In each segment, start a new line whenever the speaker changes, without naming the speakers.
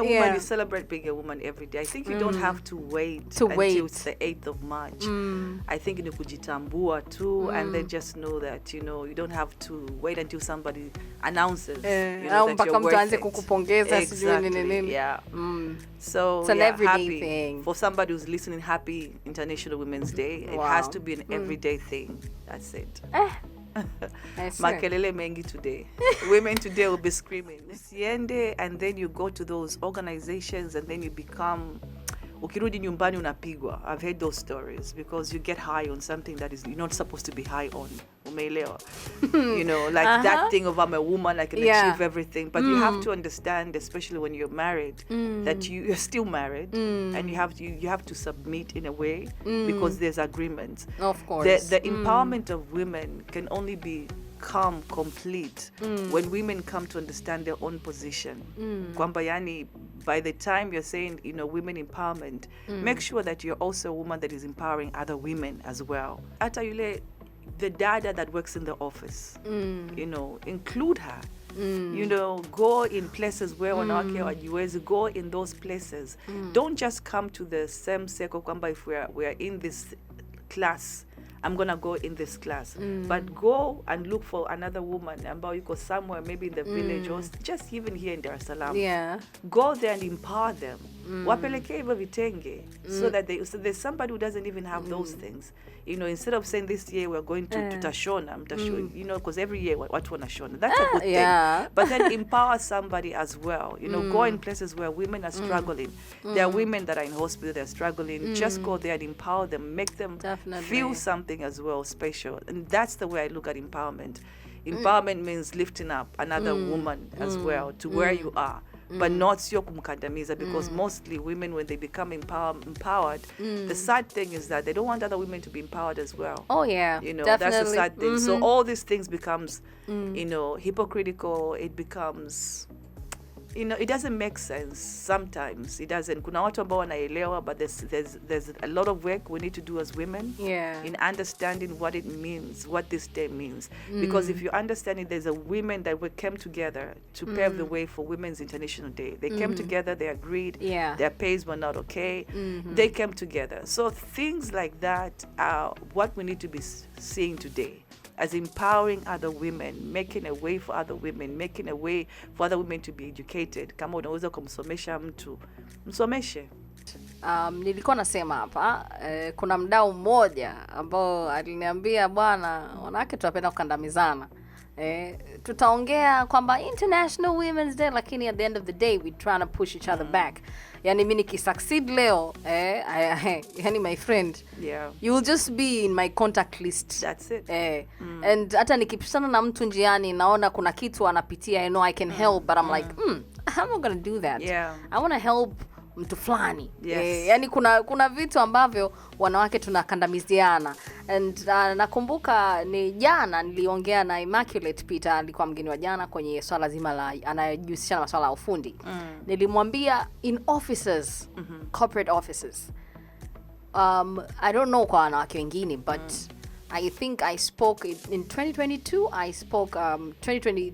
being a woman, you celebrate being a woman every day. I think you don't have to wait until it's the 8th of March. I think ni kujitambua too, and then just know that, you know, you don't have to wait until somebody announces, you know, that you're worth it. Exactly, yeah. So
it's an everyday thing.
For somebody who's listening, happy International Women's Day. It has to be an everyday thing. That's it. Makelele mengi today. Women today will be screaming. Siende, and then you go to those organizations and then you become, ukirudi nyumbani unapigwa. I've heard those stories because you get high on something that is you're not supposed to be high on. Umeelewa? You know, like that thing of I'm a woman, I can achieve everything. But you have to understand, especially when you're married, that you're still married and you have to submit in a way because there's agreements.
Of course.
The empowerment of women can only become complete when women come to understand their own position. Kwamba yani, by the time you're saying, you know, women empowerment, make sure that you're also a woman that is empowering other women as well. Ata yule, the dada that works in the office, you know, include her. You know, go in places where wanawake wajiwezi, go in those places. Don't just come to the same circle kwamba if we are in this class, I'm going to go in this class. But go and look for another woman ambao yuko somewhere, maybe in the village or just even here in Dar es Salaam.
Yeah.
Go there and empower them. Wapelekee hivyo vitenge so that there's somebody who doesn't even have those things. You know, instead of saying this year we're going to tutashona, you know, because every year watu wanashona. That's a good thing. But then empower somebody as well. You know, go in places where women are struggling. There are women that are in hospital, they're struggling. Just go there and empower them, make them feel something as well special. And that's the way I look at empowerment. Empowerment means lifting up another woman as well to where you are. But not sio kumkandamiza, because mostly women, when they become empowered, the sad thing is that they don't want other women to be empowered as well.
Oh yeah,
you know,
definitely.
That's the sad thing. So all these things becomes, you know, hypocritical. It becomes, you know, it doesn't make sense sometimes. It doesn't. Kuna watu ambao wanaelewa, but there's a lot of work we need to do as women in understanding what it means, what this day means. Because if you understand it, there's a women that came together to pave the way for Women's International Day. They came together, they agreed, their pays were not okay. They came together. So things like that are what we need to be seeing today, as empowering other women, making a way for other women, making a way for other women to be educated. Kama unaweza kumsomesha mtu, msomeshe.
Nilikuwa nasema hapa, kuna mdau mmoja ambao aliniambia, bwana, wanawake tunapenda kukandamizana. Tutaongea kwamba International Women's Day, lakini at the end of the day we trying to push each other back. Yani mimi nikisucceed leo, yani my friend, you will just be in my contact list.
That's it.
And hata nikipishana na mtu njiani naona kuna kitu anapitia, I know I can help, but I'm like, I'm not going to do that. I want to help mtu fulani. Yani kuna vitu ambavyo wanawake tunakandamiziana. And nakumbuka ni jana niliongea na Immaculate Peter, alikuwa mgeni wa jana kwenye swala zima la anayejihusisha na masuala ya ufundi. Nilimwambia in offices, corporate offices, I don't know kwa wanawake wengine, but I think I spoke in 2022, I spoke 2022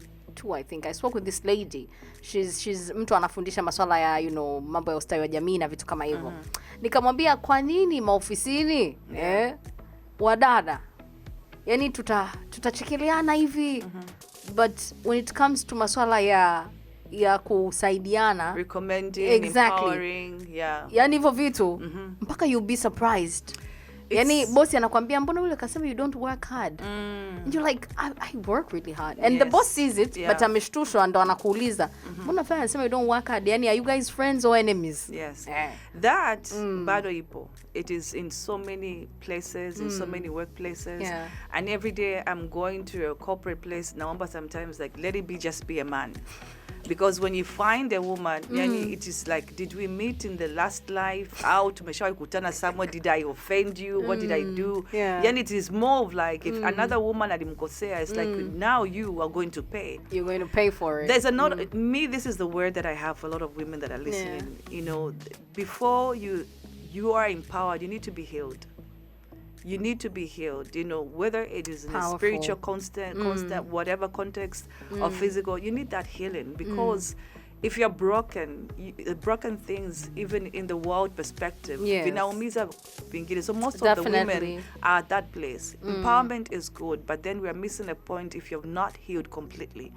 I think I spoke with this lady. She's mtu anafundisha masuala ya, you know, mambo ya ustawi wa jamii na vitu kama hivyo. Nikamwambia, kwa nini maofisini wadada, yani tutachekeleana hivi, but when it comes to masuala ya kusaidiana,
recommending, empowering,
yani hivyo vitu mpaka you'll be surprised. Yani bosi anakuambia, mbona yule kasema you don't work hard? And you're like, I work really hard. And the boss sees it, but ameshtushwa, ndo anakuuliza, mbona fanya anasema you don't work hard? Yani are you guys friends or enemies?
That bado ipo. It is in so many places, in so many workplaces. And every day I'm going to a corporate place, naomba sometimes like, let it just be a man. Because when you find a woman, yani it is like, did we meet in the last life? Au tumeshawahi kutana somewhere? Did I offend you? What did I do? Yani it is more of like, if another woman alimkosea, it's like, now you are going to pay.
You're going to pay for it.
There's another, me, this is the word that I have for a lot of women that are listening. You know, before you are empowered, you need to be healed. You need to be healed, you know, whether it is in a spiritual constant, whatever context, or physical, you need that healing, because if you're broken, broken things, even in the world perspective, vinaumiza vingine. So most of the women are at that place. Empowerment is good, but then we are missing a point if you're not healed completely.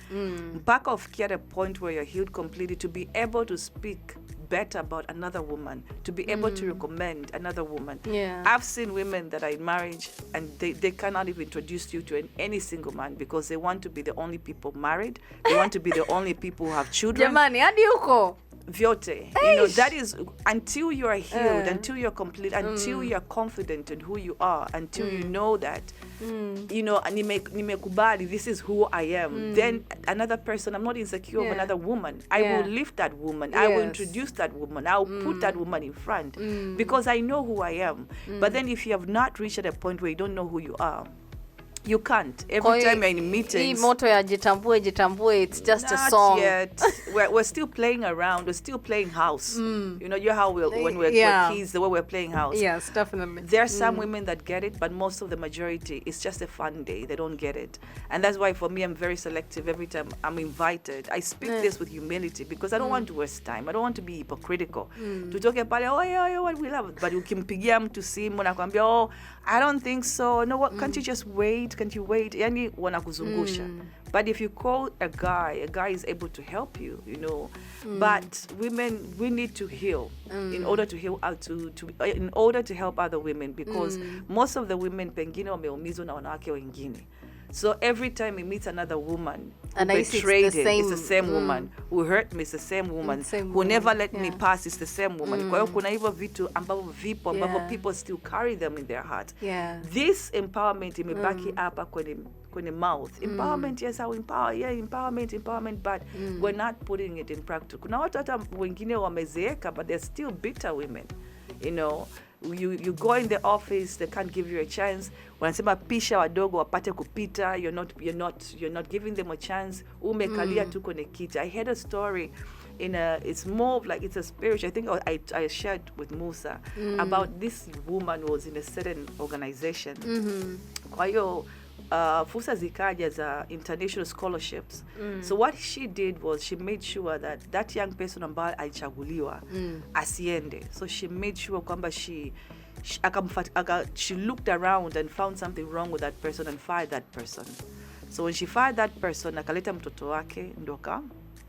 Mpaka ufikia a point where you're healed completely to be able to speak better about another woman, to be able to recommend another woman. I've seen women that are in marriage and they cannot even introduce you to any single man because they want to be the only people married. They want to be the only people who have children.
Jamani, hadi huko.
Vyote. You know, that is until you are healed, until you're complete, until you're confident in who you are, until you know that, you know, nimekubali, this is who I am. Then another person, I'm not insecure of another woman. I will lift that woman. I will introduce that woman. I'll put that woman in front because I know who I am. But then if you have not reached at a point where you don't know who you are, you can't. Every time you're in meetings.
Hii moto ya jitambue, it's just a song.
Not yet. We're still playing around. We're still playing house. You know how when we're kids, the way we're playing house.
Yes, definitely.
There are some women that get it, but most of the majority, it's just a fun day. They don't get it. And that's why for me, I'm very selective every time I'm invited. I speak this with humility because I don't want to waste time. I don't want to be hypocritical. To talk about, what we love. But ukimpigia mtu simu na kwambia, oh, I don't think so. No, what, can't you just wait? Can't you wait? Yani wanakuzungusha. But if you call a guy is able to help you, you know. But women, we need to heal in order to heal out in order to help other women because most of the women pengine wameumizwa na wanawake wengine. So every time he meets another woman who betrayed him, it's the same woman. Who hurt me, it's the same woman. Who never let me pass, it's the same woman. Kwa hiyo kuna hivyo vitu ambavyo vipo ambavyo people still carry them in their heart. This empowerment imebaki hapa kwenye mouth. Empowerment, yes, I will empower. Yeah, empowerment, but we're not putting it in practice. Kuna watu hata wengine wamezeeka, but they're still bitter women. You know, you go in the office, they can't give you a chance. Wanasema pisha wadogo wapate kupita. You're not giving them a chance. Umekalia tu kwenye kiti. I heard a story it's more of like it's a spiritual. I think I shared with Musa about this woman who was in a certain organization. Kwa hiyo fursa zikaja za international scholarships. So what she did was she made sure that young person ambaye alichaguliwa asiende. So she made sure kwamba she looked around and found something wrong with that person and fired that person. So when she fired that person, akaleta mtoto wake ndo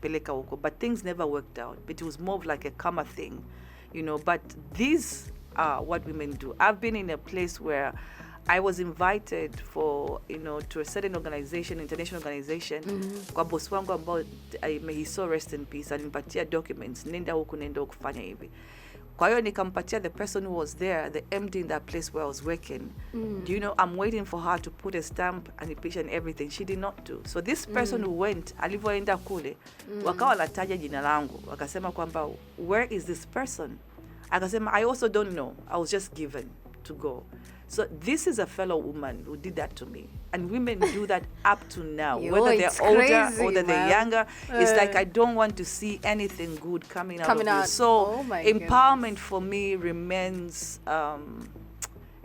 peleka huko. But things never worked out. But it was more of like a karma thing, you know. But these are what women do. I've been in a place where I was invited for, you know, to a certain organization, international organization. Kwa boss wangu ambao may he so rest in peace, alinipatia documents, nenda huku kufanya hivi. Kwa hiyo nikampatia the person who was there, the MD in that place where I was working. Do you know, I'm waiting for her to put a stamp and a picture and everything. She did not do. So this person who went, alivyoenda kule, wakawa nataja jina langu. Wakasema kwamba, where is this person? Akasema, I also don't know. I was just given to go. So this is a fellow woman who did that to me. And women do that up to now. Whether they're older or whether they're younger. It's like I don't want to see anything good coming out of you. So empowerment for me remains a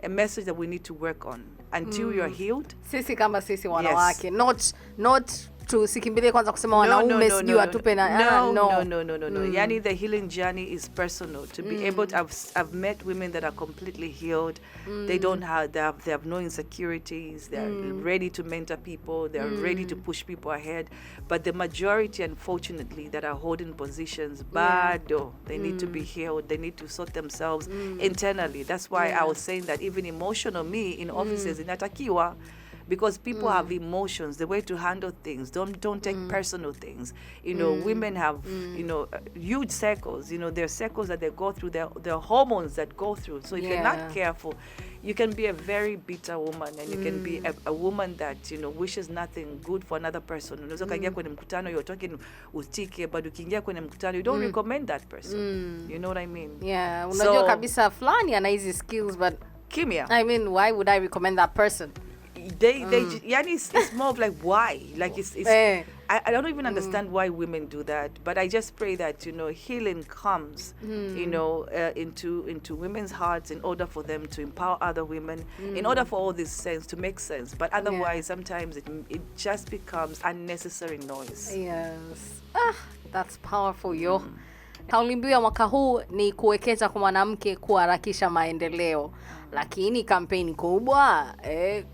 message that we need to work on until you're healed.
Sisi kama sisi wanawake. Not tusikimbilie kwanza kusema wanaume sijui atupe na
no. Yani the healing journey is personal. To be able to, I've met women that are completely healed. They have no insecurities. They're ready to mentor people. They're ready to push people ahead. But the majority, unfortunately, that are holding positions, they need to be healed. They need to sort themselves internally. That's why I was saying that even emotional me in offices inatakiwa. Because people have emotions, the way to handle things. Don't take personal things. You know, women have, you know, huge cycles. You know, there are cycles that they go through. There are hormones that go through. So if you're not careful, you can be a very bitter woman, and you can be a woman that, you know, wishes nothing good for another person. Unaweza kaingia kwenye mkutano, you're talking utike, but ukiingia kwenye mkutano, you don't recommend that person. You know what I mean?
Yeah, unajua kabisa fulani ana hizi skills, but
kimya.
I mean, why would I recommend that person?
It's more of like why, like it's I don't even understand why women do that, but I just pray that, you know, healing comes, you know, into women's hearts in order for them to empower other women, in order for all this sense to make sense. But otherwise, sometimes it just becomes unnecessary noise.
Yes. That's powerful, yo. Kauli mbiu ya mwaka huu ni kuwekeza kwa mwanamke kuharakisha maendeleo. Lakini kampeni kubwa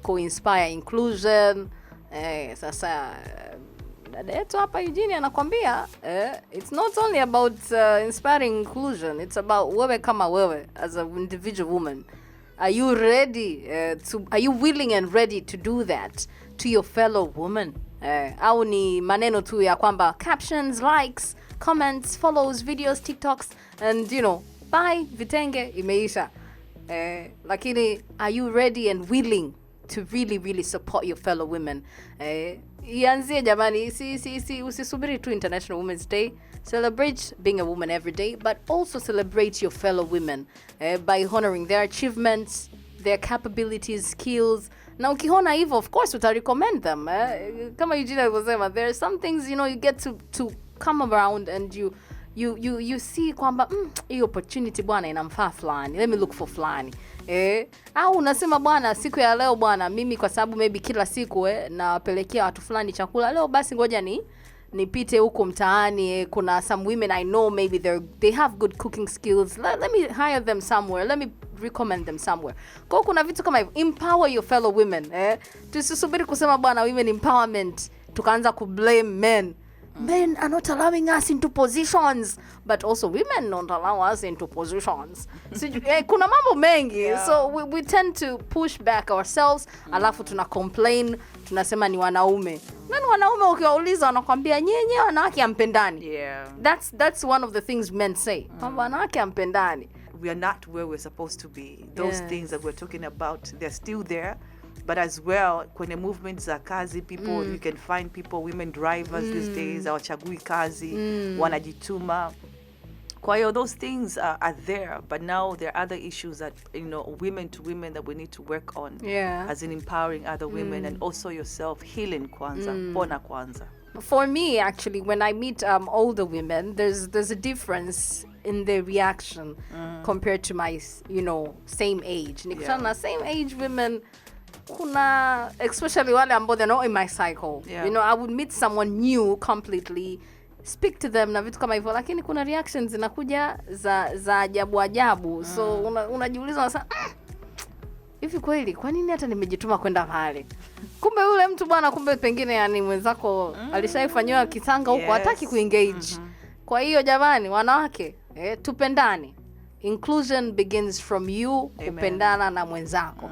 ku-inspire inclusion. Sasa dada yetu hapa Eugene anakuambia it's not only about inspiring inclusion, it's about wewe kama wewe as an individual woman. Are you ready are you willing and ready to do that to your fellow woman? Au ni maneno tu ya kwamba captions, likes, comments, follows, videos, TikToks, and bye, vitenge, imeisha. Lakini are you ready and willing to really support your fellow women? Ianzie jamani, usisubiri tu International Women's Day. Celebrate being a woman every day, but also celebrate your fellow women by honoring their achievements, their capabilities, skills. Na ukiona hivyo, of course recommend them. Kama Eugene alivyosema, there are some things you get to come around and you see kwamba hii opportunity bwana inamfaa fulani, let me look for fulani. Au unasema bwana, siku ya leo bwana, mimi kwa sababu maybe kila siku napelekea watu fulani chakula, leo basi ngoja nipite huko mtaani, kuna some women I know maybe they have good cooking skills, let me hire them somewhere, let me recommend them somewhere. Kwa kuna vitu kama hivyo, empower your fellow women. Tusisubiri kusema bwana women empowerment tukaanza ku blame men. Men are not allowing us into positions, but also women don't allow us into positions. So, kuna mambo mengi. Yeah. So we tend to push back ourselves, alafu tuna complain, tunasema ni wanaume. Nani wanaume ukiwauliza wanakuambia nyenye wanawake hampendani.
Yeah.
That's one of the things men say. Wanawake hampendani.
We are not where we're supposed to be. Those things that we're talking about, they're still there. But as well, kwenye movements za kazi, people, you can find people, women drivers these days, hawachagui kazi, wanajituma. Kwa hiyo, those things are there, but now there are other issues that, women to women that we need to work on.
Yeah.
As in empowering other women and also yourself, healing kwanza, pona kwanza.
For me, actually, when I meet older women, there's a difference in their reaction compared to my, same age. Nikutana na same age women, kuna especially wale ambao they're not in my cycle. Yeah. I would meet someone new completely, speak to them na vitu kama hivyo, lakini kuna reactions zinakuja za ajabu. So unajiuliza unasema hivi kweli kwa nini hata nimejituma kwenda pale? Kumbe yule mtu bwana, kumbe pengine yani mwenzako alishaifanywa kisanga huko, hataki kuengage. Kwa hiyo jamani, wanawake tupendane. Inclusion begins from you, kupendana na mwenzako.